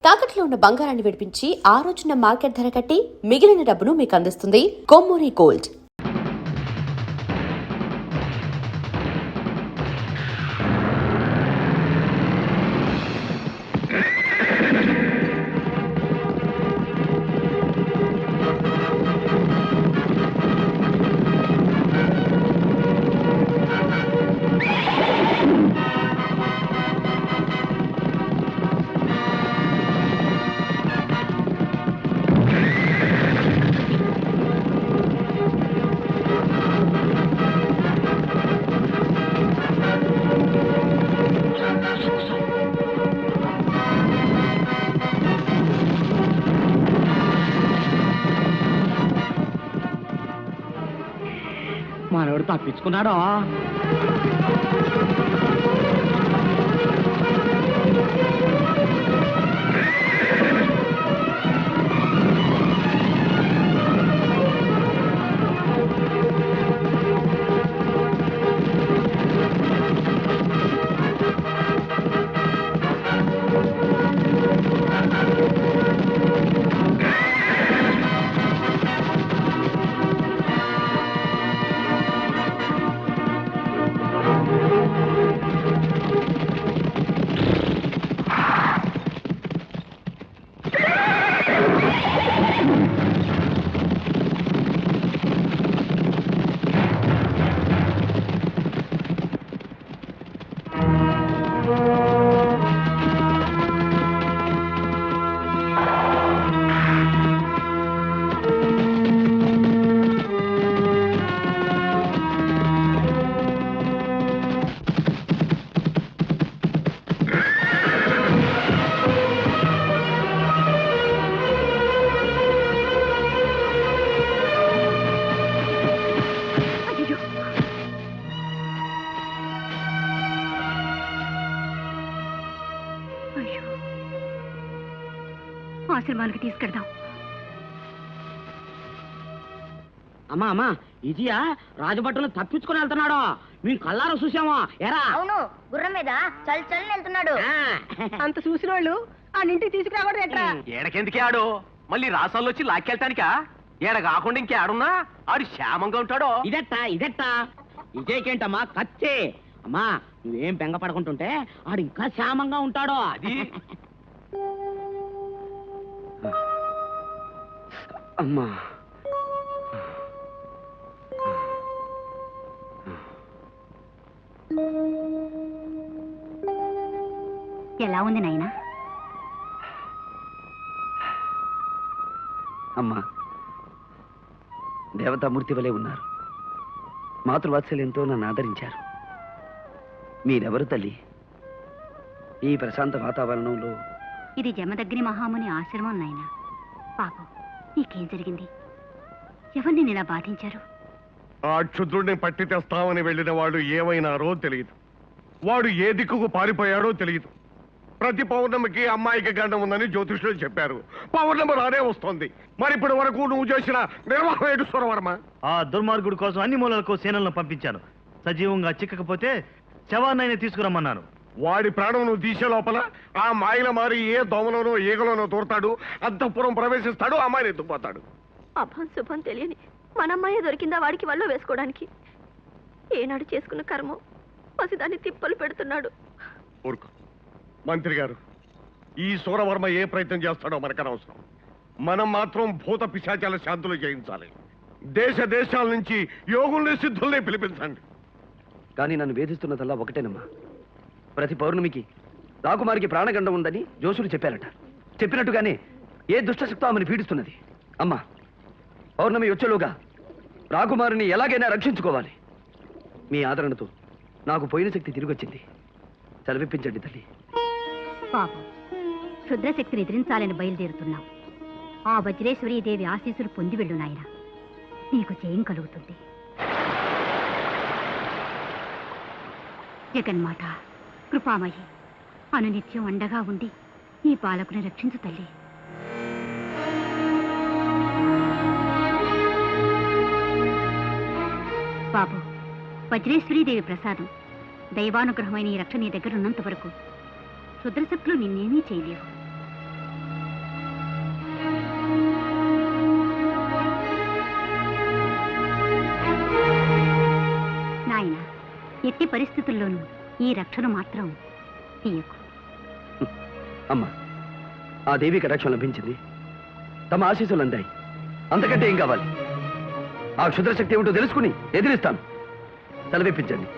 తాకట్లో ఉన్న బంగారాన్ని విడిపించి ఆ రోజున మార్కెట్ ధర కట్టి మిగిలిన డబ్బును మీకు అందిస్తుంది కొమ్మూరి గోల్డ్. మనోడు తప్పించుకున్నాడో. ఆశ్రమానికి తీసుకెళ్దాం. అమ్మా అమ్మా, ఇదియా రాజభట్టులు తప్పించుకుని వెళ్తున్నాడు. మేము కళ్ళారా చూసామా ఎరా? అవును, గుర్రం మీద చల్ చల్ వెళ్తున్నాడు. అంత చూసిన వాళ్ళు ఆ ఇంటికి తీసుకురాకూడదు ఎట్లా? ఏడకెందుకే ఆడు మళ్ళీ రాసాల్లో వచ్చి లాక్కెళ్తానికా? ఏడ కాకుండా ఇంకే ఆడున్నా ఆడు క్షేమంగా ఉంటాడో. ఇదెట్టా ఇదేకేంటమ్మా కచ్చే. అమ్మా నువ్వేం బెంగ పడుకుంటుంటే ఆడు ఇంకా క్షేమంగా ఉంటాడో. అది అమ్మా ఎలా ఉంది నాయనా? అమ్మా దేవతామూర్తి వలె ఉన్నారు. మాతృవాత్సల్యంతో నన్ను ఆదరించారు. మీరెవరు తల్లి? ఈ ప్రశాంత వాతావరణంలో ఇది జమదగ్ని మహాముని ఆశ్రమం నాయనా. పాపం నీకేం జరిగింది? ఎవరిని ఇలా బాధించారు? ఆ క్షుద్రుడిని పట్టి తెస్తామని వెళ్ళిన వాడు ఏమైనారో తెలియదు. వాడు ఏ దిక్కుకు పారిపోయాడో తెలియదు. ప్రతి పౌర్ణమికి అమ్మాయికి గండం ఉందని జ్యోతిష్యులు చెప్పారు. పౌర్ణమి రానే వస్తోంది. మరి ఇప్పటి వరకు నువ్వు చేసిన నిర్వాహం ఏంటి సురవర్మ? ఆ దుర్మార్గుడి కోసం అన్ని మూలలకు సేనలను పంపించాను. సజీవంగా చిక్కకపోతే శవాన్నైనా తీసుకురమ్మన్నాను. వాడి ప్రాణం నువ్వు తీసే లోపల ఆ మాయల మారి ఏ దోమలోనో ఈగలోనో దూరతాడు, అంతఃపురం ప్రవేశిస్తాడు, అమ్మాయిని ఎత్తుకుపోతాడు. అభం శుభం తెలియని మనమ్మాయే దొరికిందా వాడికి వల్ల వేసుకోవడానికి? ఏనాడు చేసుకున్న కర్మ పసిదాన్ని తిప్పలు పెడుతున్నాడు. ఊరుకో మంత్రి గారు, ఈ సూరవర్మ ఏ ప్రయత్నం చేస్తాడో మనకనవసరం. మనం మాత్రం భూత పిశాచాల శాంతులు చేయించాలి. దేశ దేశాల నుంచి యోగుల్ని సిద్ధుల్ని పిలిపించండి. కానీ నన్ను వేధిస్తున్నదల్లా ఒకటేనమ్మా. ప్రతి పౌర్ణమికి రాకుమారికి ప్రాణగండం ఉందని జోషులు చెప్పారట. చెప్పినట్టుగానే ఏ దుష్టశక్తో ఆమెను పీడిస్తున్నది. అమ్మా పౌర్ణమి వచ్చేలోగా రాకుమారిని ఎలాగైనా రక్షించుకోవాలి. మీ ఆదరణతో నాకు పోయిన శక్తి తిరిగొచ్చింది. సెలవిప్పించండి తల్లి. పాపం క్షుద్రశక్తిని ఎదిరించాలని బయలుదేరుతున్నాం. ఆ వజ్రేశ్వరీదేవి ఆశీస్సులు పొంది వెళ్ళు నాయన, నీకు జయం కలుగుతుంది. జగన్మాత కృపామయి అనునిత్యం అండగా ఉండి ఈ బాలకుని రక్షించు తల్లి. బాబు, వజ్రేశ్వరీదేవి ప్రసాదం దైవానుగ్రహమైన ఈ రక్ష నీ దగ్గర ఉన్నంత వరకు క్షుద్రశక్తులు నిన్నేమీ చేయలేవు. ఎట్టి పరిస్థితుల్లోనూ ఈ రక్షను మాత్రం తీయకు. అమ్మా, ఆ దేవి కటాక్షం లభించింది, తమ ఆశీస్సులు అందాయి, అంతకంటే ఏం కావాలి? ఆ క్షుద్రశక్తి ఏమిటో తెలుసుకుని ఎదిరిస్తాను. సెలవిప్పించండి.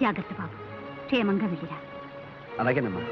జాగ్రత్త బాబు, క్షేమంగా వెళ్ళిరా. అలాగేనమ్మా.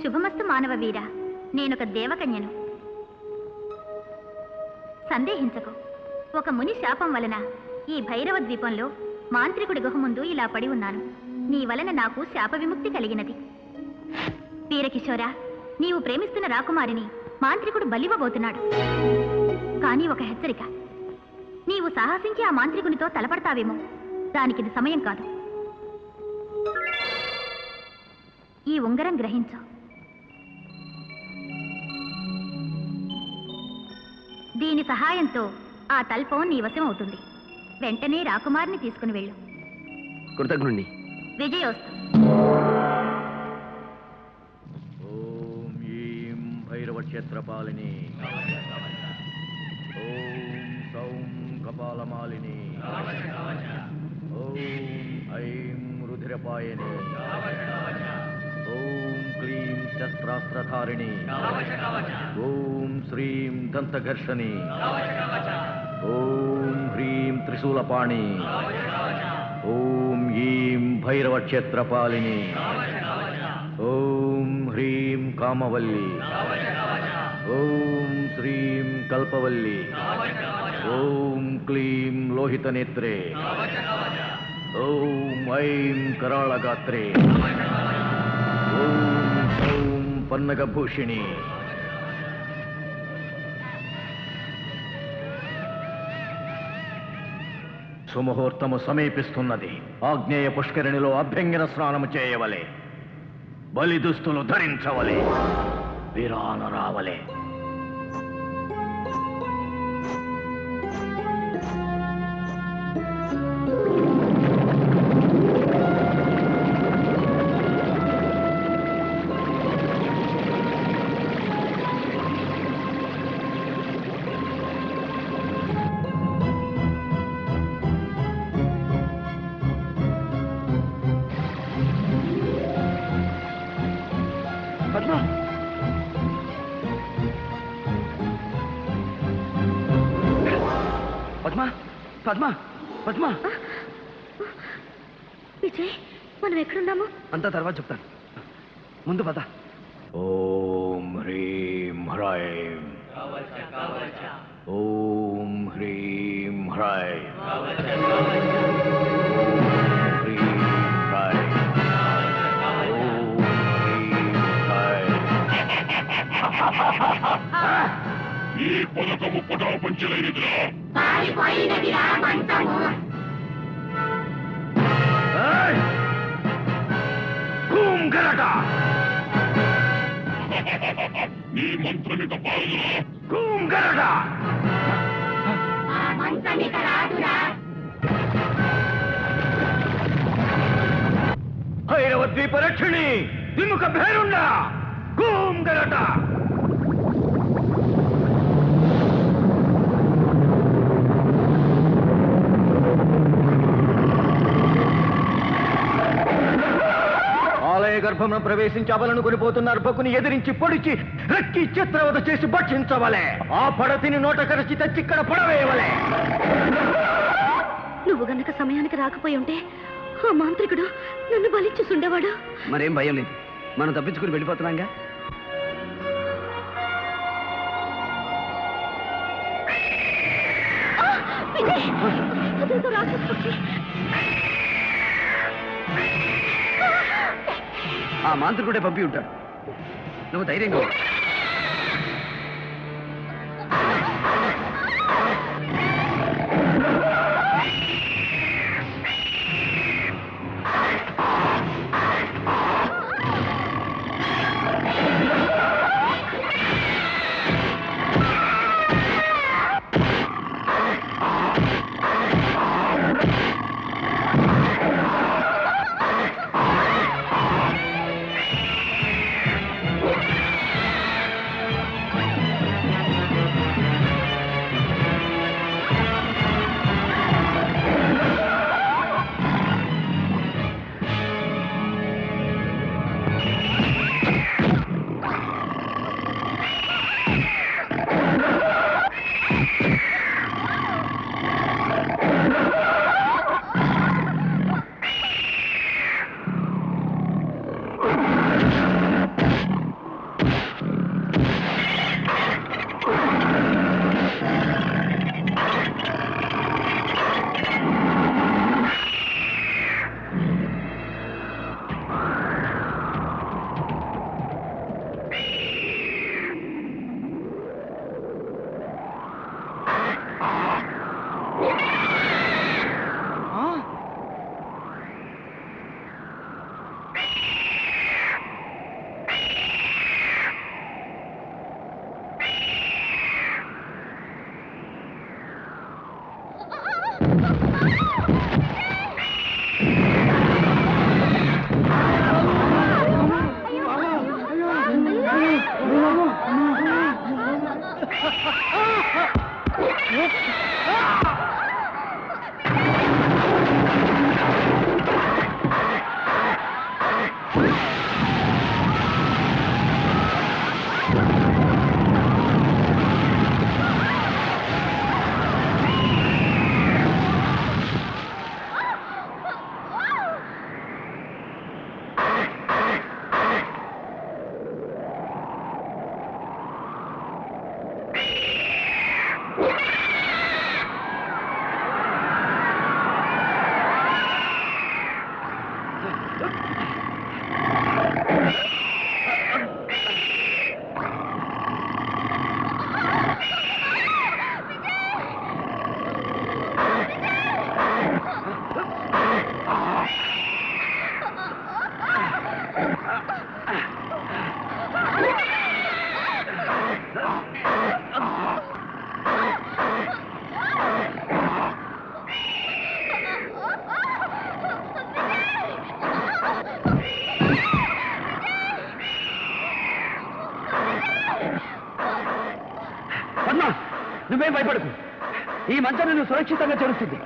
శుభమస్తు మానవ వీర, నేనొక దేవకన్యను. సందేహించకు, ఒక ముని శాపం వలన ఈ భైరవ ద్వీపంలో మాంత్రికుడి గుహ ముందు ఇలా పడి ఉన్నాను. నీ వలన నాకు శాప విముక్తి కలిగినది. వీరకిశోరా, నీవు ప్రేమిస్తున్న రాకుమారిని మాంత్రికుడు బలివ్వబోతున్నాడు. కానీ ఒక హెచ్చరిక, నీవు సాహసించి ఆ మాంత్రికునితో తలపడతావేమో. దానికిది సమయం కాదు. ఈ ఉంగరం గ్రహించు. దీని సహాయంతో ఆ తల్పం నీ వశం అవుతుంది. వెంటనే రాకుమారిని తీసుకుని వెళ్ళు. కృతజ్ఞుణ్ణి. విజయోస్తు. ఓం ఈం భైరవ క్షేత్రపాలిని, ఓం సౌం కపాలమాలిని, ఓం ఐం రుధిరపాయని, ఓం క్లీం శస్త్రాస్త్రధారిణి, ఓం శ్రీం దంతఘర్షణి, ఓం హ్రీం త్రిశూలపాణి, ఓం ఈం భైరవ క్షేత్రపాలిని, ఓం హ్రీం కామవల్లి, ఓం శ్రీం కల్పవల్లి, ఓం క్లీం లోహితనేత్రే, ఓం ఐం కరాళగాత్రే, ఓం సౌం పన్నగభూషిణి. సుముహూర్తము సమీపిస్తున్నది. ఆగ్నేయ పుష్కరిణిలో అభ్యంగన స్నానము చేయవలే, బలి దుస్తులు ధరించవలే, విరాన రావలే. పద్మ, పద్మ, పద్మ, పద్మ. విజయ్, మనం ఎక్కడున్నాము? అంతా తర్వాత చెప్తాను. ముందు పద. ఓం హ్రీం హ్రైం, ఓం హ్రీం హ్రైం, హ్రీం హ్రైం, ఓం హ్రీం హ్రైం. ఈ పథకము పటాపంచలైనదిరా. ఏయ్! కూం గరట! నీ మంత్రమిక పారుదురా. కూం గరట! భైరవ ద్వీప రక్షిణి విముఖ భేరుండ కూం గరట! ఆలయ గర్భమును ప్రవేశించి అబలను కొనిపోతున్న అర్భకుని ఎదిరించి పొడిచి రెక్కి చిత్రవద చేసి భక్షించవలే. ఆ పడతిని నోట కరచి తెచ్చిక్కడ పడవేయవలే. నువ్వు గనక సమయానికి రాకపోయి ఉంటే ఆ మాంత్రికుడు నన్ను బలిచ్చేసుండేవాడు. మరేం భయం లేదు, మనం తప్పించుకుని వెళ్ళిపోతున్నాంగా. విజయ్, అదేదో రాక్షస పక్షి. ఆ మాంత్రికుడే పంపి ఉంటాడు. నువ్వు ధైర్యంగా ఉండు. నువ్వేం భయపడకు, ఈ మంచం నువ్వు సురక్షితంగా చేరుస్తుంది.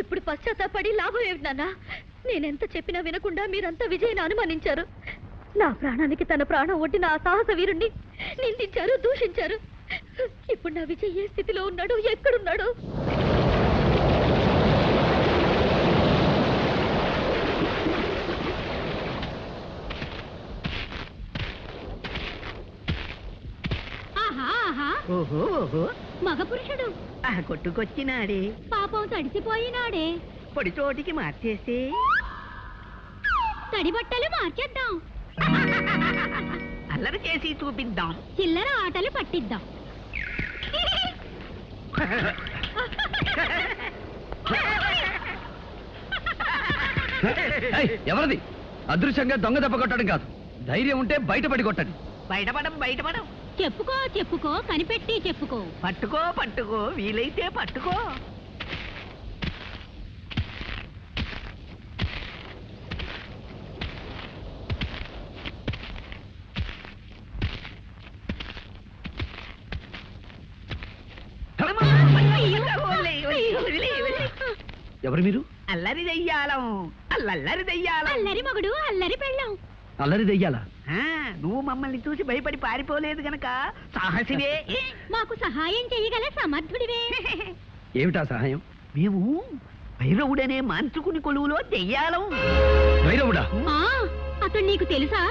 ఇప్పుడు పశ్చాత్తాపడి లాభం ఏమిటి నాన్న? నేనెంత చెప్పినా వినకుండా మీరంతా విజయని అనుమానించారు. నా ప్రాణానికి తన ప్రాణం ఒడ్డిన ఆ సాహస వీరుణ్ణి నిందించారు, దూషించారు. ఇప్పుడు నా విజయ్ ఏ స్థితిలో ఉన్నాడు, ఎక్కడున్నాడు? ఓహో ఓహో, మగ పురుషుడు కొట్టుకొచ్చినాడే, పాపం తడిసిపోయినాడే. పొడి చోటికి మార్చేస్తే తడి బట్టలు మార్చేద్దాం, అల్లరి చేసి చూపిద్దాం, చిల్లర ఆటలు పట్టిద్దాం. ఎవరిది? అదృశ్యంగా దొంగ దెబ్బ కొట్టడం కాదు, ధైర్యం ఉంటే బయటపడి కొట్టండి. బయటపడం చెప్పుకో చెప్పుకో, కనిపెట్టి చెప్పుకో. పట్టుకో వీలైతే పట్టుకో. ఎవరు మీరు? అల్లరి దెయ్యాలం, అల్లరి దెయ్యాలం. అల్లరి మగుడు, అల్లరి పెళ్ళం. అల్లరి దెయ్యాలా? నువ్వు మమ్మల్ని చూసి భయపడి పారిపోలేదు గనక సాహసివే. మాకు సహాయం చేయగల సమర్థుడివే. ఏమిటా సహాయం? మేము భైరవుడనే మాంత్రికుని కొలువులో దెయ్యాలం. భైరవుడా? అతడు నీకు తెలుసా?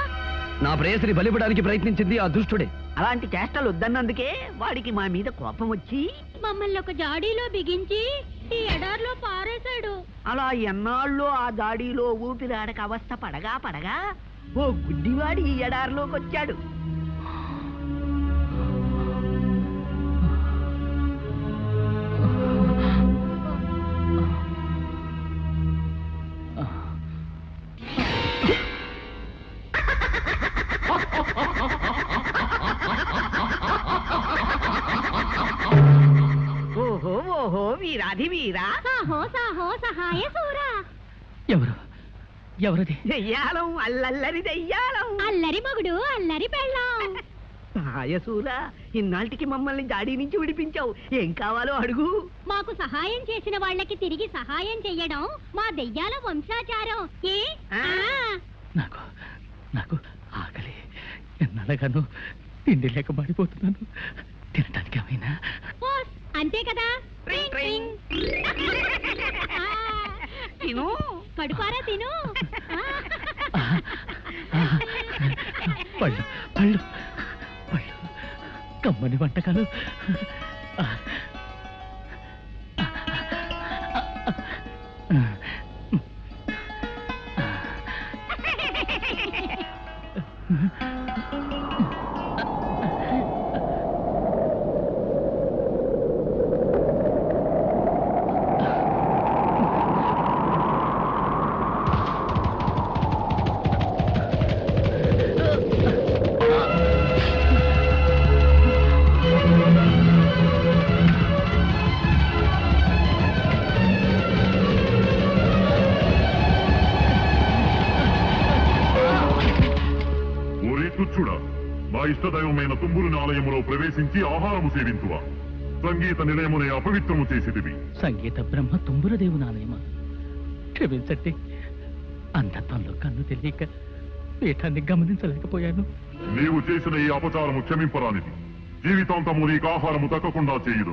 నా ప్రేయసిని బలిపడానికి ప్రయత్నించింది ఆ దుష్టుడే. అలాంటి చేష్టలు వద్దన్నందుకే వాడికి మా మీద కోపం వచ్చి మమ్మల్ని ఒక జాడీలో బిగించి ఈ ఎడార్లో పారేశాడు. అలా ఎన్నాళ్ళో ఆ దాడిలో ఊపిరాడక అవస్థ పడగా ఓ గుడ్డివాడి ఈ ఎడారిలోకి వచ్చాడు. ఓహో వీరాధి వీరా, సాహో సాహో సహాయ సూరా. ఎవరది? దెయ్యాలం, అల్లరి దెయ్యాలం. అల్లరి మగుడు, అల్లరి పెళ్ళం. సహాయసూరా, ఇన్నాళ్ళకి మమ్మల్ని జాడీ నుంచి విడిపించావు. ఏం కావాలో అడుగు. మాకు సహాయం చేసిన వాళ్ళకి తిరిగి సహాయం చెయ్యడం మా దెయ్యాల వంశాచారం. ఏ నాకు ఆకలి, ఎన్నడగాను తిండి లేక పడిపోతున్నాను. తినటానికి ఏమైనా? అంతే కదా. తిను, కడుపారా తిను. పళ్ళు పళ్ళు పళ్ళు కమ్మని వంటకాలు. తుచ్చుడా, మా ఇష్టదైవమైన తుంబురుని ఆలయములో ప్రవేశించి ఆహారము సేవింతువా? సంగీత నిలయమునే అపవిత్రము చేసిదివి. సంగీత బ్రహ్మ తుంబురదేవుని ఆలయమా? క్షమించండి, అంధత్వంలో కన్ను తెలియక పీఠాన్ని గమనించలేకపోయాను. నీవు చేసిన ఈ అపచారము క్షమింపరానిది. జీవితాంతము నీకు ఆహారము తక్కకుండా చేయుదును.